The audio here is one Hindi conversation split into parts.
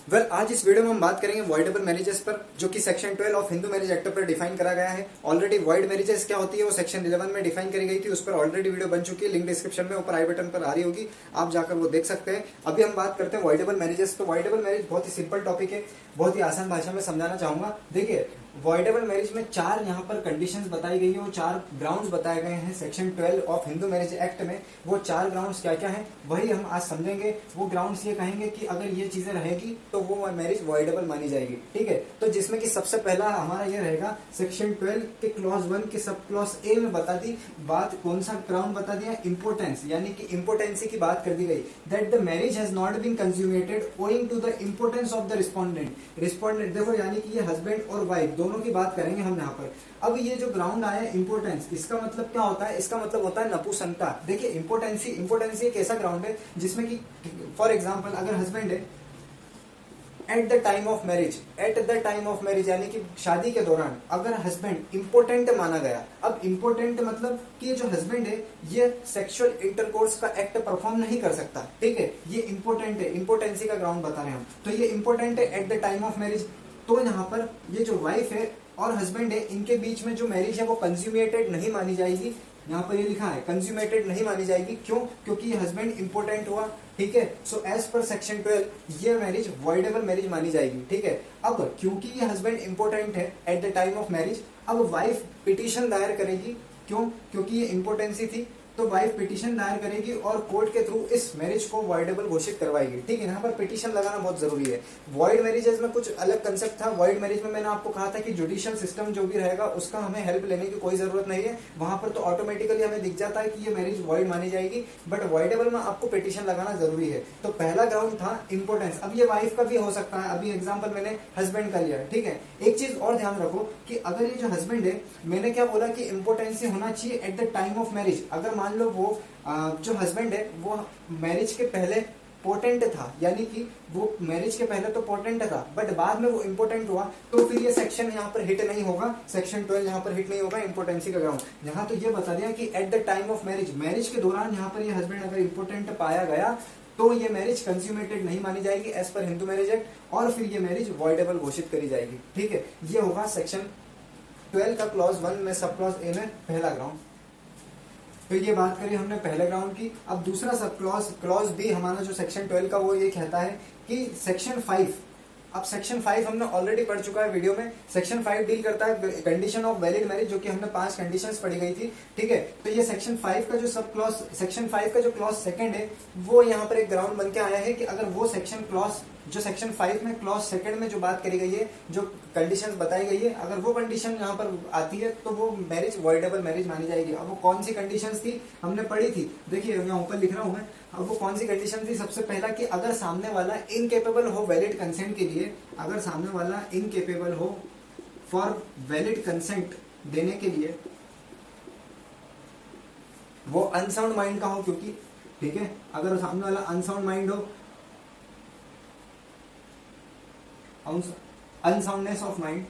आज इस वीडियो में हम बात करेंगे वॉइडेबल मैरिजेस पर, जो कि section 12 of Hindu marriage act पर डिफाइन करा गया है। ऑलरेडी वॉइड मैरिजेस क्या होती है वो सेक्शन 11 में डिफाइन करी गई थी, उस पर ऑलरेडी वीडियो बन चुकी है। लिंक डिस्क्रिप्शन में ऊपर आई बटन पर आ रही होगी, आप जाकर वो देख सकते हैं। अभी हम बात करते हैं वॉइडेबल मैरिजेस। तो वॉइडेबल मैरिज बहुत ही सिंपल टॉपिक है, बहुत ही आसान भाषा में समझाना चाहूंगा। देखिए, वॉइडेबल मैरिज में चार यहाँ पर कंडीशंस बताई गई है, वो चार ग्राउंड्स बताए गए हैं section 12 of Hindu marriage act में। वो चार ग्राउंड्स क्या क्या हैं वही हम आज समझेंगे। वो ग्राउंड्स ये कहेंगे कि अगर ये चीजें रहेगी तो वो मैरिज वॉइडेबल मानी जाएगी। ठीक है, तो जिसमें कि सबसे पहला हमारा ये रहेगा सेक्शन 12 के क्लॉज 1 के सब क्लॉज ए में बता दी बात, कौन सा ग्राउंड बता दिया, इम्पोर्टेंस, यानी कि इम्पोर्टेंसी की बात कर दी गई। That the marriage has not been consummated owing to the importance of the respondent देखो, यानी कि ये हस्बैंड और वाइफ दोनों की बात करेंगे हम यहाँ पर। अब ये जो ग्राउंड आया है इम्पोर्टेंस, इसका मतलब क्या होता है? इसका मतलब होता है नपुंसकता। देखिए, इम्पोर्टेंसी एक ऐसा ग्राउंड है जिसमें कि फॉर एग्जांपल अगर हस्बैंड है at the time of marriage, यानी कि शादी के दौरान अगर हस्बैंड इंपोर्टेंट माना गया। अब इंपोर्टेंट मतलब कि जो हस्बैंड है ये सेक्सुअल इंटरकोर्स का एक्ट परफॉर्म नहीं कर सकता। ठीक है, ये इंपोर्टेंट है, इंपोर्टेंसी का ग्राउंड बता रहे हैं हम। तो ये इंपोर्टेंट है at the time of marriage. तो यहाँ पर ये जो वाइफ है और हस्बैंड है, इनके बीच में जो मैरिज है वो कंज्यूमेटेड नहीं मानी जाएगी। यहाँ पर ये लिखा है कंज्यूमेटेड नहीं मानी जाएगी। क्यों? क्योंकि ये हस्बैंड इंपोर्टेंट हुआ। ठीक है, सो एज पर सेक्शन 12 ये मैरिज वॉइडेबल मैरिज मानी जाएगी। ठीक है, अब क्योंकि ये हस्बैंड इंपोर्टेंट है at the time of marriage, अब वाइफ पिटीशन दायर करेगी। क्यों? क्योंकि ये इंपोर्टेंसी थी, तो वाइफ पिटीशन दायर करेगी और कोर्ट के थ्रू इस मैरिज को वॉइडेबल घोषित करवाएगी। ठीक है, यहाँ पर पिटीशन लगाना बहुत जरूरी है। वॉइड मैरिजेस में कुछ अलग कंसेप्ट था। वॉइड मैरिज में मैंने आपको कहा था कि जुडिशियल सिस्टम जो भी रहेगा उसका हमें हेल्प लेने की कोई जरूरत नहीं है। वहां पर तो ऑटोमेटिकली हमें दिख जाता है कि ये मैरिज वॉइड मानी जाएगी, बट वॉइडेबल में आपको पिटीशन लगाना जरूरी है। तो पहला ग्राउंड था इंपोर्टेंस। अब ये वाइफ का भी हो सकता है, अभी एग्जाम्पल मैंने हस्बैंड का लिया है। ठीक है, एक चीज और ध्यान रखो कि अगर ये जो हस्बैंड है, मैंने क्या बोला कि इंपोर्टेंसी होना चाहिए at the time of marriage. अगर मान लो वो जो हस्बैंड है वो मैरिज के पहले पोटेंट था, यानी कि वो मैरिज के पहले तो पोटेंट था बट बाद में वो इंपोर्टेंट हुआ, तो फिर ये सेक्शन यहाँ पर हिट नहीं होगा, सेक्शन 12 यहाँ पर हिट नहीं होगा इंपोर्टेंसी का ग्राउंड। यहाँ तो ये बता दिया कि at the time of marriage के दौरान यहाँ पर ये हस्बैंड अगर इंपोर्टेंट पाया गया तो ये मैरिज कंज्यूमेटेड नहीं मानी जाएगी as per Hindu marriage act, और फिर ये मैरिज वॉइडेबल घोषित करी जाएगी। ठीक है, ये होगा सेक्शन 12 का क्लॉज 1 में सब क्लॉज ए में पहला ग्राउंड। तो ये बात करी हमने पहले ग्राउंड की। अब दूसरा सब क्लॉज बी हमारा जो सेक्शन 12 का वो ये कहता है कि सेक्शन 5, अब सेक्शन 5 हमने ऑलरेडी पढ़ चुका है वीडियो में। सेक्शन 5 डील करता है कंडीशन ऑफ वैलिड मैरिज, जो कि हमने 5 कंडीशंस पढ़ी गई थी। ठीक है, तो ये सेक्शन 5 का जो सब क्लॉज, सेक्शन 5 का जो क्लॉज सेकंड है वो यहाँ पर एक ग्राउंड बन के आया है कि अगर वो सेक्शन क्लॉज जो सेक्शन 5 में क्लॉज सेकंड में जो बात करी गई है, जो कंडीशंस बताई गई है, अगर वो कंडीशन यहाँ पर आती है तो वो मैरिज वॉइडेबल मैरिज मानी जाएगी। अब वो कौन सी कंडीशंस थी हमने पढ़ी थी, देखिए यहाँ ऊपर लिख रहा हूं मैं। अब वो कौन सी कंडीशन थी? सबसे पहला कि अगर सामने वाला इनकेपेबल हो वैलिड कंसेंट के लिए, अगर सामने वाला इनकेपेबल हो फॉर वैलिड कंसेंट देने के लिए, वो अनसाउंड माइंड का हो, क्योंकि ठीक है, अगर सामने वाला अनसाउंड माइंड हो, अनसाउंडनेस ऑफ माइंड।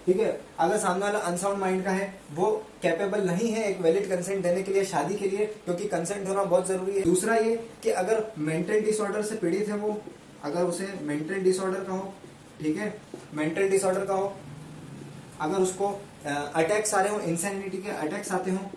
ठीक है, अगर सामने वाला अनसाउंड माइंड का है, वो कैपेबल नहीं है एक वैलिड कंसेंट देने के लिए शादी के लिए, क्योंकि कंसेंट होना बहुत जरूरी है। दूसरा ये कि अगर मेंटल डिसऑर्डर से पीड़ित है वो, अगर उसे मेंटल डिसऑर्डर का हो, ठीक है, मेंटल डिसऑर्डर का हो, अगर उसको अटैक्स आ रहे हो, इंसैनिटी के अटैक्स आते हो,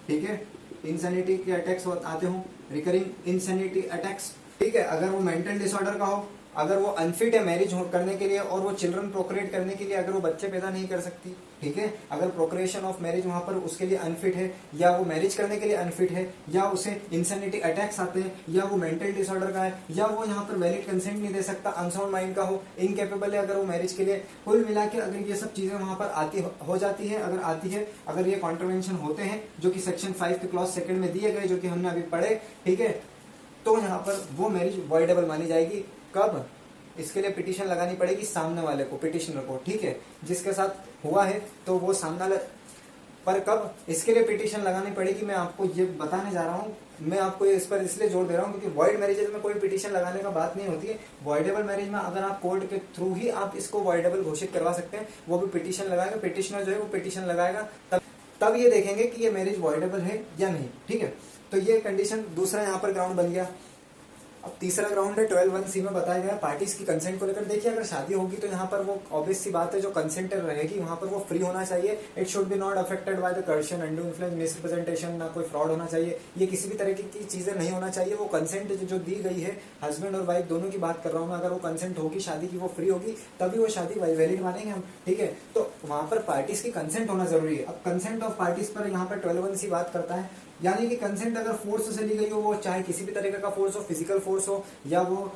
ठीक है, इंसैनिटी के अटैक्स आते हो, रिकरिंग इंसैनिटी अटैक्स। ठीक है, अगर वो मेंटल डिसऑर्डर का हो, अगर वो अनफिट है मैरिज करने के लिए और वो चिल्ड्रन प्रोक्रिएट करने के लिए, अगर वो बच्चे पैदा नहीं कर सकती, ठीक है, अगर प्रोक्रिएशन ऑफ मैरिज वहां पर उसके लिए अनफिट है, या वो मैरिज करने के लिए अनफिट है, या उसे इंसैनिटी अटैक्स आते हैं, या वो मेंटल डिसऑर्डर का है, या वो यहाँ पर वैलिड कंसेंट नहीं दे सकता, अनसाउंड माइंड का हो, इनकेपेबल है अगर वो मैरिज के लिए, कुल मिला के अगर ये सब चीजें वहां पर हो जाती है, अगर ये कॉन्ट्रवेंशन होते हैं जो कि सेक्शन 5 के क्लॉज सेकंड में दिए गए, जो कि हमने अभी पढ़े, ठीक है, तो यहाँ पर वो मैरिज वॉइडेबल मानी जाएगी। कब? इसके लिए पिटीशन लगानी पड़ेगी सामने वाले को, पिटीशनर को। ठीक है, जिसके साथ हुआ है तो वो सामने वाले, पर कब इसके लिए पिटीशन लगानी पड़ेगी मैं आपको ये बताने जा रहा हूँ। मैं आपको इस पर इसलिए जोर दे रहा हूँ क्योंकि वॉइड मैरिजेज में कोई पिटीशन लगाने का बात नहीं होती है। वॉइडेबल मैरिज में अगर आप कोर्ट के थ्रू ही आप इसको वॉइडेबल घोषित करवा सकते हैं, वो भी पिटीशन लगाएगा, पिटीशनर जो है वो पिटीशन लगाएगा, तब ये देखेंगे कि ये मैरिज वॉइडेबल है या नहीं। ठीक है, तो ये कंडीशन दूसरा यहाँ पर ग्राउंड बन गया। अब तीसरा ग्राउंड है 12(1)(c) में बताया गया पार्टीज की कंसेंट को लेकर। देखिए अगर शादी होगी तो यहाँ पर वो ऑब्वियस सी बात है जो कंसेंट रहेगी वहां पर वो फ्री होना चाहिए। It should be not affected by the coercion, undue influence, misrepresentation, ना कोई फ्रॉड होना चाहिए, ये किसी भी तरह की चीजें नहीं होना चाहिए। वो कंसेंट जो दी गई है हस्बैंड और वाइफ दोनों की बात कर रहा हूँ मैं, अगर वो कंसेंट होगी शादी की, वो फ्री होगी, तभी वो शादी वैलिड मानेंगे हम, ठीक है। तो वहां पर पार्टीज की कंसेंट होना जरूरी है। अब कंसेंट ऑफ पार्टीज पर यहाँ पर 12(1)(c) बात करता है, यानी कि कंसेंट अगर फोर्स से ली गई हो, वो चाहे किसी भी तरीके का फोर्स हो, फिजिकल फोर्स हो, या वो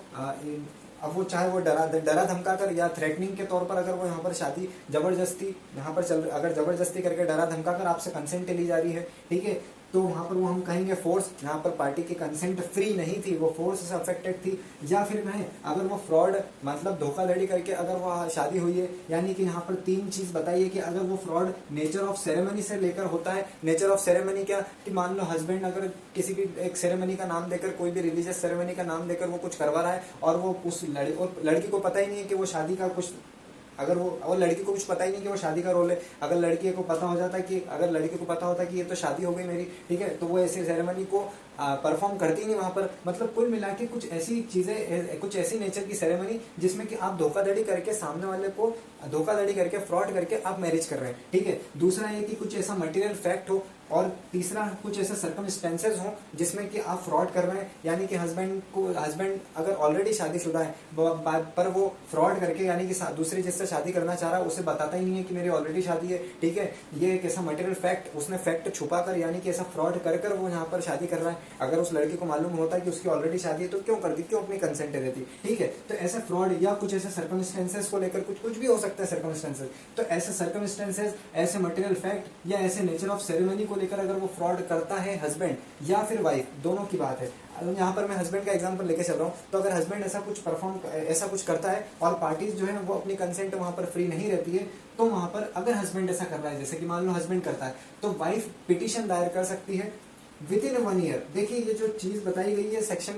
अब वो चाहे वो डरा धमका कर या थ्रेटनिंग के तौर पर अगर वो यहाँ पर शादी जबरदस्ती यहाँ पर अगर जबरदस्ती करके डरा धमका कर आपसे कंसेंट ली जा रही है, ठीक है, तो वहां पर वो हम कहेंगे फोर्स। यहाँ पर पार्टी की कंसेंट फ्री नहीं थी, वो फोर्स से अफेक्टेड थी। या फिर कहें अगर वो फ्रॉड मतलब धोखाधड़ी करके अगर वो शादी हुई है, यानी कि यहाँ पर तीन चीज बताइए कि अगर वो फ्रॉड नेचर ऑफ सेरेमनी से लेकर होता है। नेचर ऑफ सेरेमनी क्या कि मान लो हस्बैंड अगर किसी भी एक सेरेमनी का नाम देकर, कोई भी रिलीजियस सेरेमनी का नाम देकर वो कुछ करवा रहा है और वो उस लड़की को पता ही नहीं है कि वो शादी का कुछ, अगर वो और लड़की को कुछ पता ही नहीं कि वो शादी का रोल है, अगर लड़की को पता हो जाता है कि अगर लड़की को पता होता है कि ये तो शादी हो गई मेरी, ठीक है, तो वो ऐसी सेरेमनी को परफॉर्म करती नहीं वहां पर। मतलब कुल मिला के कुछ ऐसी चीजें, कुछ ऐसी नेचर की सेरेमनी जिसमें कि आप धोखाधड़ी करके सामने वाले को धोखाधड़ी करके फ्रॉड करके आप मैरिज कर रहे हैं, ठीक है। दूसरा ये कि कुछ ऐसा मटेरियल फैक्ट हो, और तीसरा कुछ ऐसे सर्कमस्टेंसेस हो जिसमें कि आप फ्रॉड कर रहे हैं, यानी कि हस्बैंड अगर ऑलरेडी शादीशुदा है पर वो फ्रॉड करके यानी कि दूसरी जिससे शादी करना चाह रहा है उसे बताता ही नहीं है कि मेरी ऑलरेडी शादी है, ठीक है। ये एक ऐसा मटेरियल फैक्ट उसने फैक्ट छुपा कर यानी कि ऐसा फ्रॉड कर वो यहाँ पर शादी कर रहा है। अगर उस लड़की को मालूम होता है कि उसकी ऑलरेडी शादी है तो क्यों करती, क्यों अपनी कंसेंट देती, ठीक है। तो ऐसे फ्रॉड या कुछ ऐसे सर्कमस्टेंसेस को लेकर कुछ भी हो सकता है सर्कमस्टेंसेस, तो ऐसे सर्कमस्टेंसेस, ऐसे मटेरियल फैक्ट या ऐसे नेचर ऑफ सेरेमनी को लेकर अगर वो फ्रॉड करता है हस्बैंड या फिर वाइफ, दोनों की बात है। यहाँ पर मैं हस्बैंड का एग्जांपल लेके चल रहा हूँ, तो अगर हस्बैंड ऐसा कुछ करता है और पार्टीज जो है वो अपनी कंसेंट वहां पर फ्री नहीं रहती है, तो वहां पर अगर हस्बैंड ऐसा कर रहा है, जैसे कि मान लो हस्बैंड करता है, तो वाइफ पिटीशन दायर कर सकती है विद इन 1 ईयर। देखिए ये जो चीज बताई गई है सेक्शन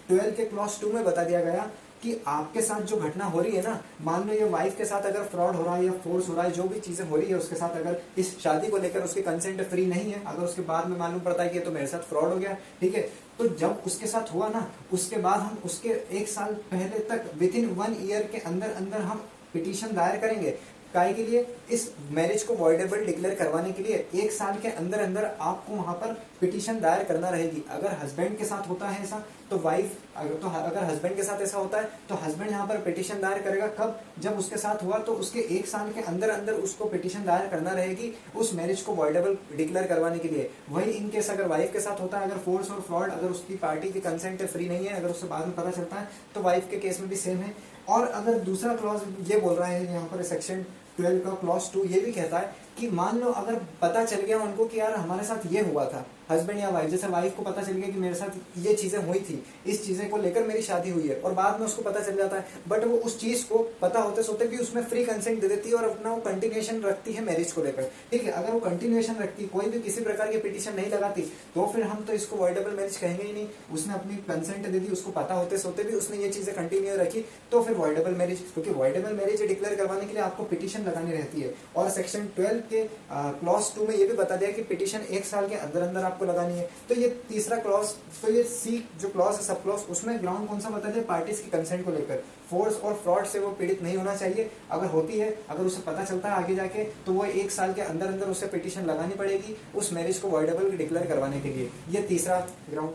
12 के क्लॉज 2 में बता दिया गया कि आपके साथ जो घटना हो रही है ना, मान लो ये वाइफ के साथ अगर फ्रॉड हो रहा है या फोर्स हो रहा है, जो भी चीजें हो रही है उसके साथ, अगर इस शादी को लेकर उसकी कंसेंट फ्री नहीं है, अगर उसके बाद में मालूम पड़ता है कि तो मेरे साथ फ्रॉड हो गया, ठीक है, तो जब उसके साथ हुआ ना, उसके बाद हम उसके 1 साल पहले तक विद इन 1 ईयर के अंदर अंदर हम पिटीशन दायर करेंगे। काय के लिए? इस मैरिज को वॉइडेबल डिक्लेयर करवाने के लिए 1 साल के अंदर अंदर आपको वहां पर पिटीशन दायर करना रहेगी। अगर हस्बैंड के साथ होता है ऐसा तो वाइफ, अगर हस्बैंड के साथ ऐसा होता है तो हस्बैंड यहाँ पर पिटीशन दायर करेगा। कब? जब उसके साथ हुआ तो उसके 1 साल के अंदर अंदर उसको पिटीशन दायर करना रहेगी उस मैरिज को वॉइडेबल डिक्लेयर करवाने के लिए। वही इन केस अगर वाइफ के साथ होता है, अगर फोर्स और फ्रॉड, अगर उसकी पार्टी की कंसेंट फ्री नहीं है, अगर उससे बाद में पता चलता है, तो वाइफ के केस में भी सेम है। और अगर दूसरा क्लॉज ये बोल रहा है यहाँ पर सेक्शन 12 का क्लॉज 2 ये भी कहता है कि मान लो अगर पता चल गया उनको कि यार हमारे साथ ये हुआ था, हस्बैंड या वाइफ, जैसे वाइफ को पता चल गया कि मेरे साथ ये चीजें हुई थी, इस चीजें को लेकर मेरी शादी हुई है, और बाद में उसको पता चल जाता है, बट वो उस चीज को पता होते सोते भी उसमें फ्री कंसेंट दे देती है और अपना वो कंटिन्यूएशन रखती है मैरिज को लेकर, ठीक है। अगर वो कंटिन्यूएशन रखती, कोई भी किसी प्रकार की पिटीशन नहीं लगाती, तो फिर हम तो इसको वॉइडेबल मैरिज कहेंगे ही नहीं। उसने अपनी कंसेंट दे दी, उसको पता होते सोते भी उसने ये चीजें कंटिन्यू रखी, तो फिर वॉइडेबल मैरिज, क्योंकि वॉइडेबल मैरिज डिक्लेयर करवाने के लिए आपको पिटीशन लगानी रहती है। और सेक्शन 12 के क्लॉज 2 में ये भी बता दिया कि पिटीशन 1 साल के अंदर अंदर आपको लगानी है। तो ये तीसरा क्लॉज, तो ये सी जो क्लॉज है, सब क्लॉज, उसमें ग्राउंड कौन सा बता दिया? पार्टीज की कंसेंट को लेकर। फोर्स और फ्रॉड से वो पीड़ित नहीं होना चाहिए, अगर होती है, अगर उसे पता चलता है आगे जाके, तो वो 1 साल के अंदर अंदर उसे पिटीशन लगानी पड़ेगी उस मैरिज को वॉइडेबल डिक्लेयर करवाने के लिए। ये तीसरा ग्राउंड।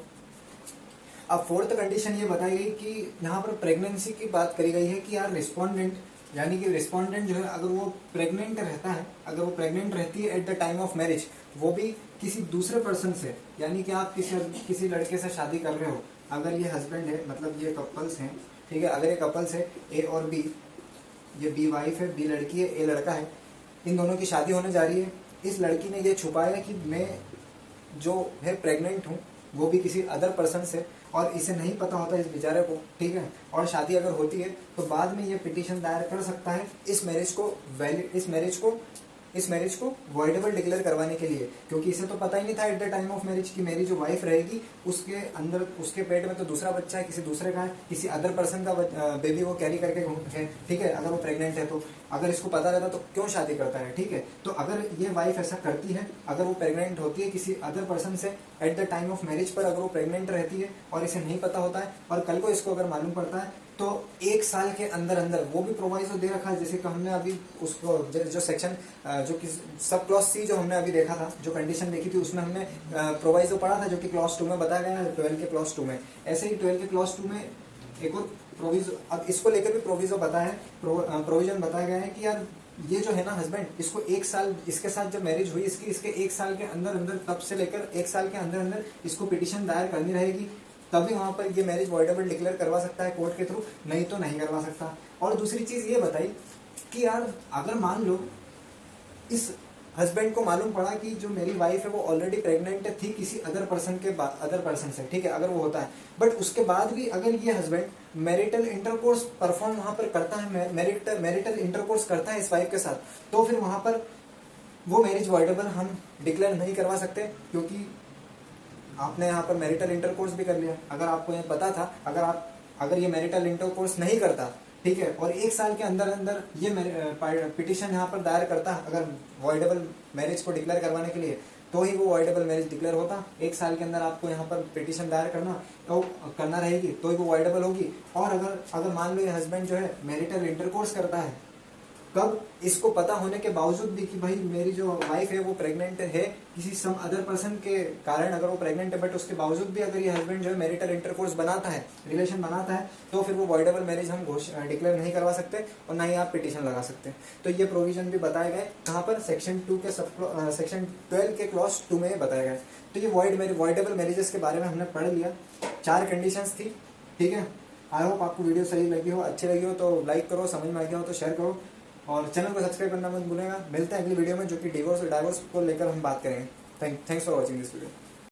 अब फोर्थ कंडीशन ये बताई गई कि यहाँ पर प्रेगनेंसी की बात करी गई है कि यार रिस्पोंडेंट, यानी कि रिस्पोंडेंट जो है अगर वो प्रेग्नेंट रहता है, अगर वो प्रेग्नेंट रहती है at the time of marriage, वो भी किसी दूसरे पर्सन से, यानी कि आप किसी लड़के से शादी कर रहे हो, अगर ये हस्बैंड है, मतलब ये कपल्स हैं, ठीक है, अगर ये कपल्स है ए और बी, ये बी वाइफ है, बी लड़की है, ए लड़का है, इन दोनों की शादी होने जा रही है। इस लड़की ने ये छुपाया कि मैं जो है प्रेग्नेंट हूँ, वो भी किसी अदर पर्सन से, और इसे नहीं पता होता इस बेचारे को, ठीक है, और शादी अगर होती है तो बाद में ये पिटीशन दायर कर सकता है इस मैरिज को वॉइडेबल डिक्लेयर करवाने के लिए, क्योंकि इसे तो पता ही नहीं था at the time of marriage कि मेरी जो वाइफ रहेगी उसके अंदर, उसके पेट में तो दूसरा बच्चा है, किसी दूसरे का है, किसी अदर पर्सन का बेबी वो कैरी करके है, ठीक है, अगर वो प्रेग्नेंट है तो। अगर इसको पता रहता तो क्यों शादी करता है, ठीक है। तो अगर ये वाइफ ऐसा करती है, अगर वो प्रेग्नेंट होती है किसी अदर पर्सन से at the time of marriage पर, अगर वो प्रेग्नेंट रहती है और इसे नहीं पता होता है और कल को इसको अगर मालूम पड़ता है, तो 1 साल के अंदर अंदर, वो भी प्रोवाइजो दे रखा है, जैसे कि हमने अभी उसको जो सेक्शन जो कि सब क्लॉज सी जो हमने अभी देखा था, जो कंडीशन देखी थी, उसमें हमने प्रोवाइजो पढ़ा था, जो कि क्लॉज 2 में बताया गया है, 12 के क्लॉज 2 में। ऐसे ही 12 के क्लॉज 2 में एक और प्रोविजो, अब इसको लेकर भी प्रोविजो बताया है, प्रोविजन बताया गया है कि यार ये जो है ना हस्बैंड, इसको 1 साल, इसके साथ जब मैरिज हुई इसकी, इसके 1 साल के अंदर अंदर, तब से लेकर 1 साल के अंदर अंदर इसको पिटिशन दायर करनी रहेगी, तभी वहां पर ये मैरिज वॉइडेबल डिक्लेयर करवा सकता है कोर्ट के थ्रू, नहीं तो नहीं करवा सकता। और दूसरी चीज ये बताई कि यार अगर मान लो इस हस्बैंड को मालूम पड़ा कि जो मेरी वाइफ है वो ऑलरेडी प्रेग्नेंट थी किसी अदर पर्सन से, ठीक है, अगर वो होता है, बट उसके बाद भी अगर ये हस्बैंड मैरिटल इंटरकोर्स परफॉर्म वहां पर करता है, मैरिटल इंटरकोर्स करता है इस वाइफ के साथ, तो फिर वहां पर वो मैरिज वॉइडेबल हम डिक्लेयर नहीं करवा सकते, क्योंकि आपने यहाँ पर मैरिटल इंटरकोर्स भी कर लिया। अगर आपको ये पता था, अगर ये मैरिटल इंटरकोर्स नहीं करता, ठीक है, और 1 साल के अंदर अंदर ये पिटिशन यहाँ पर दायर करता, अगर वॉइडेबल मैरिज को डिक्लेयर करवाने के लिए, तो ही वो वॉइडेबल मैरिज डिक्लेयर होता। 1 साल के अंदर आपको यहाँ पर पिटिशन दायर करना रहेगी, तो ही वो वॉइडेबल होगी। और अगर मान लो ये हस्बैंड जो है मैरिटल इंटरकोर्स करता है, कब, इसको पता होने के बावजूद भी कि भाई मेरी जो वाइफ है वो प्रेग्नेंट है किसी सम अदर पर्सन के कारण, अगर वो प्रेग्नेंट है, बट उसके बावजूद भी अगर ये हस्बैंड जो है मैरिटल इंटरकोर्स बनाता है, रिलेशन बनाता है, तो फिर वो वॉइडेबल मैरिज हम डिक्लेयर नहीं करवा सकते और ना ही आप पिटिशन लगा सकते। तो ये प्रोविजन भी बताए गए कहाँ पर, सेक्शन 12 के क्लॉज 2 में बताया गया। तो ये वॉइडेबल मैरिजेस के बारे में हमने पढ़ लिया, 4 कंडीशंस थी, ठीक है। आई होप आपको वीडियो सही लगी हो, अच्छी लगी हो तो लाइक करो, समझ में आ गया हो तो शेयर करो, और चैनल को सब्सक्राइब करना मत भूलेगा। मिलते हैं अगली वीडियो में, जो कि डिवोर्स और डाइवोर्स को लेकर हम बात करेंगे। Thanks for watching this video.